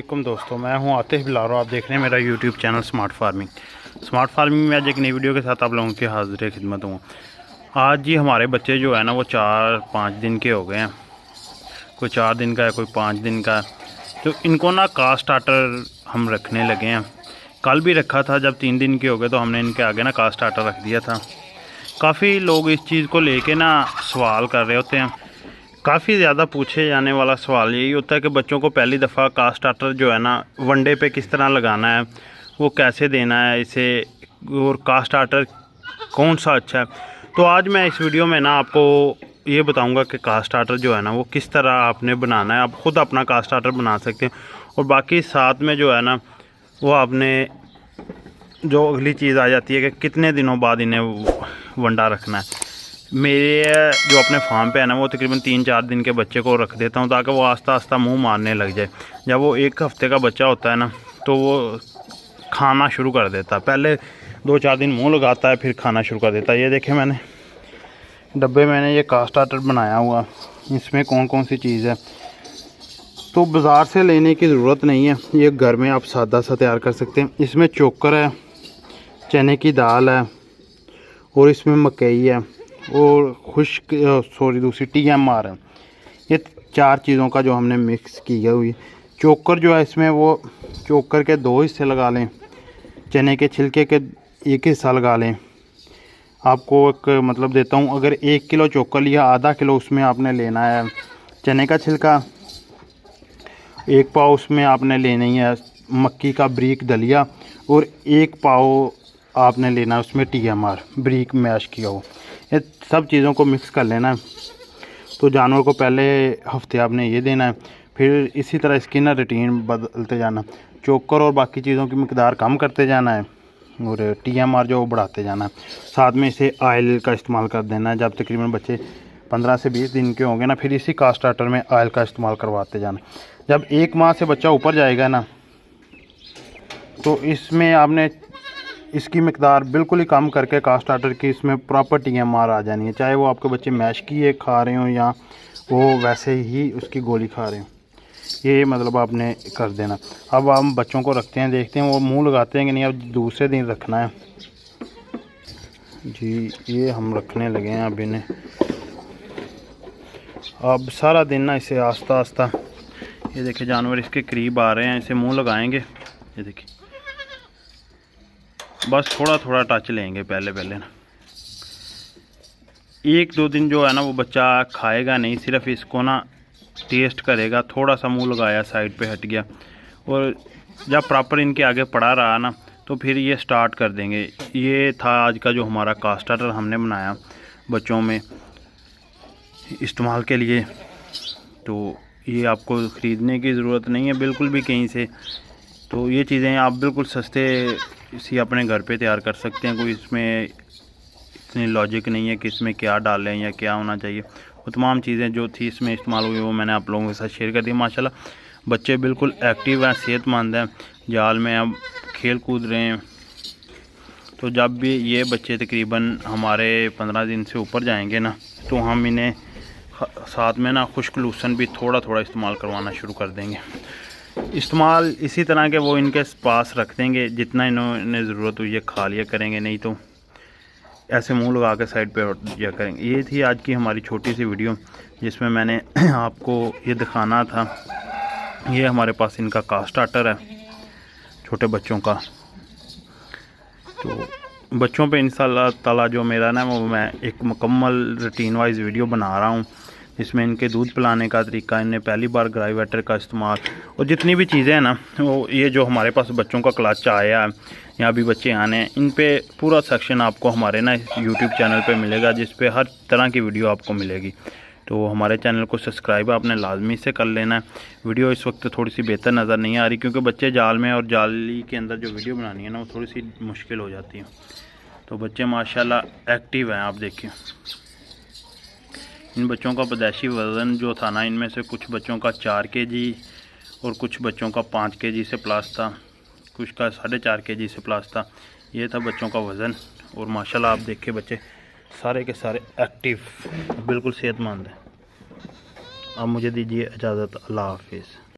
वालेकुम दोस्तों, मैं हूं आतिफ बिलारो। आप देख रहे हैं मेरा यूट्यूब चैनल स्मार्ट फार्मिंग में आज एक नई वीडियो के साथ आप लोगों की हाजिर खिदमत हूँ। आज जी हमारे बच्चे जो है ना वो 4-5 दिन के हो गए हैं। कोई 4 दिन का है, कोई 5 दिन का है। तो इनको ना कास्ट स्टार्टर हम रखने लगे हैं। कल भी रखा था, जब 3 दिन के हो गए तो हमने इनके आगे ना कास्ट स्टार्टर रख दिया था। काफ़ी लोग इस चीज़ को लेके ना सवाल कर रहे होते हैं। काफ़ी ज़्यादा पूछे जाने वाला सवाल यही होता है कि बच्चों को पहली दफ़ा कास्ट स्टार्टर जो है ना वनडे पे किस तरह लगाना है, वो कैसे देना है इसे, और कास्ट स्टार्टर कौन सा अच्छा है। तो आज मैं इस वीडियो में ना आपको ये बताऊंगा कि कास्ट स्टार्टर जो है ना वो किस तरह आपने बनाना है। आप ख़ुद अपना कास्ट स्टार्टर बना सकते हैं, और बाकी साथ में जो है ना वो आपने जो अगली चीज़ आ जाती है कि कितने दिनों बाद इन्हें वंडा रखना है। मेरे जो अपने फार्म पे है ना वो तकरीबन 3-4 दिन के बच्चे को रख देता हूँ, ताकि वो आस्ता आस्ता मुंह मारने लग जाए। जब वो 1 हफ्ते का बच्चा होता है ना तो वो खाना शुरू कर देता है। पहले 2-4 दिन मुंह लगाता है, फिर खाना शुरू कर देता है। ये देखें, मैंने डब्बे में ये कास्ट स्टार्टर बनाया हुआ, इसमें कौन कौन सी चीज़ है। तो बाज़ार से लेने की ज़रूरत नहीं है, ये घर में आप सादा सा तैयार कर सकते हैं। इसमें चोकर है, चने की दाल है, और इसमें मकई है, और खुश्क दूसरी TMR है। ये 4 चीज़ों का जो हमने मिक्स किया हुई। चोकर जो है इसमें वो चोकर के 2 हिस्से लगा लें, चने के छिलके के 1 हिस्सा लगा लें। आपको एक मतलब देता हूँ, अगर 1 किलो चोकर लिया, आधा किलो उसमें आपने लेना है चने का छिलका, 1 पाव उसमें आपने लेनी है मक्की का ब्रीक दलिया, और 1 पाव आपने लेना है उसमें TMR ब्रीक मैश किया हो। ये सब चीज़ों को मिक्स कर लेना है। तो जानवर को पहले हफ्ते आपने ये देना है, फिर इसी तरह इसकी ना रूटीन बदलते जाना। चोकर और बाकी चीज़ों की मिकदार कम करते जाना है, और TMR जो बढ़ाते जाना है। साथ में इसे ऑयल का इस्तेमाल कर देना है। जब तकरीबन बच्चे 15 से 20 दिन के होंगे ना, फिर इसी कास्ट स्टार्टर में ऑयल का इस्तेमाल करवाते जाना। जब 1 माह से बच्चा ऊपर जाएगा ना, तो इसमें आपने इसकी मिकदार बिल्कुल ही कम करके कास्ट स्टार्टर की इसमें प्रॉपर TMR आ जानी है। चाहे वो आपके बच्चे मैश किए खा रहे हों या वो वैसे ही उसकी गोली खा रहे हों, ये मतलब आपने कर देना। अब हम बच्चों को रखते हैं, देखते हैं वो मुंह लगाते हैं कि नहीं। अब दूसरे दिन रखना है जी, ये हम रखने लगे हैं अब इन्हें। अब सारा दिन ना इसे आस्ता आस्ता, ये देखिए जानवर इसके करीब आ रहे हैं, इसे मुँह लगाएंगे। ये देखिए, बस थोड़ा थोड़ा टच लेंगे पहले ना। 1-2 दिन जो है ना वो बच्चा खाएगा नहीं, सिर्फ इसको ना टेस्ट करेगा। थोड़ा सा मुंह लगाया, साइड पे हट गया, और जब प्रॉपर इनके आगे पड़ा रहा ना तो फिर ये स्टार्ट कर देंगे। ये था आज का जो हमारा कास्ट स्टार्टर हमने बनाया बच्चों में इस्तेमाल के लिए। तो ये आपको ख़रीदने की ज़रूरत नहीं है बिल्कुल भी कहीं से। तो ये चीज़ें आप बिल्कुल सस्ते इसी अपने घर पे तैयार कर सकते हैं। कोई इसमें इतनी लॉजिक नहीं है कि इसमें क्या डालें या क्या होना चाहिए। वो तमाम चीज़ें जो थी इसमें इस्तेमाल हुई वो मैंने आप लोगों के साथ शेयर कर दी। माशाल्लाह बच्चे बिल्कुल एक्टिव हैं, सेहतमंद हैं, जाल में अब खेल कूद रहे हैं। तो जब भी ये बच्चे तकरीबन हमारे 15 दिन से ऊपर जाएंगे ना, तो हम इन्हें साथ में ना खुश्क लूसन भी थोड़ा थोड़ा इस्तेमाल करवाना शुरू कर देंगे। इस्तेमाल इसी तरह के वो इनके पास रख देंगे, जितना इन्होंने ज़रूरत हुई है खा लिया करेंगे, नहीं तो ऐसे मुंह लगा के साइड पे हट दिया करेंगे। ये थी आज की हमारी छोटी सी वीडियो, जिसमें मैंने आपको ये दिखाना था। ये हमारे पास इनका कास्ट स्टार्टर है छोटे बच्चों का। तो बच्चों पे इंशाअल्लाह ताला जो मेरा ना वो मैं एक मुकम्मल रूटीन वाइज वीडियो बना रहा हूँ, जिसमें इनके दूध पिलाने का तरीका, इन्हें पहली बार ग्राई वाटर का इस्तेमाल, और जितनी भी चीज़ें हैं ना वो ये जो हमारे पास बच्चों का क्लास आया है या भी बच्चे आने हैं, इन पे पूरा सेक्शन आपको हमारे ना यूट्यूब चैनल पे मिलेगा, जिस पे हर तरह की वीडियो आपको मिलेगी। तो हमारे चैनल को सब्सक्राइब आपने लाजमी से कर लेना है। वीडियो इस वक्त थोड़ी सी बेहतर नज़र नहीं आ रही, क्योंकि बच्चे जाल में और जाली के अंदर जो वीडियो बनानी है ना वो थोड़ी सी मुश्किल हो जाती है। तो बच्चे माशाल्लाह एक्टिव हैं। आप देखिए इन बच्चों का पैदाइशी वज़न जो था ना, इनमें से कुछ बच्चों का 4 kg और कुछ बच्चों का 5 kg से प्लस था, कुछ का 4.5 kg से प्लस था। ये था बच्चों का वज़न, और माशाल्लाह आप देखिए बच्चे सारे के सारे एक्टिव, बिल्कुल सेहतमंद हैं। अब मुझे दीजिए इजाज़त। अल्लाह हाफिज़।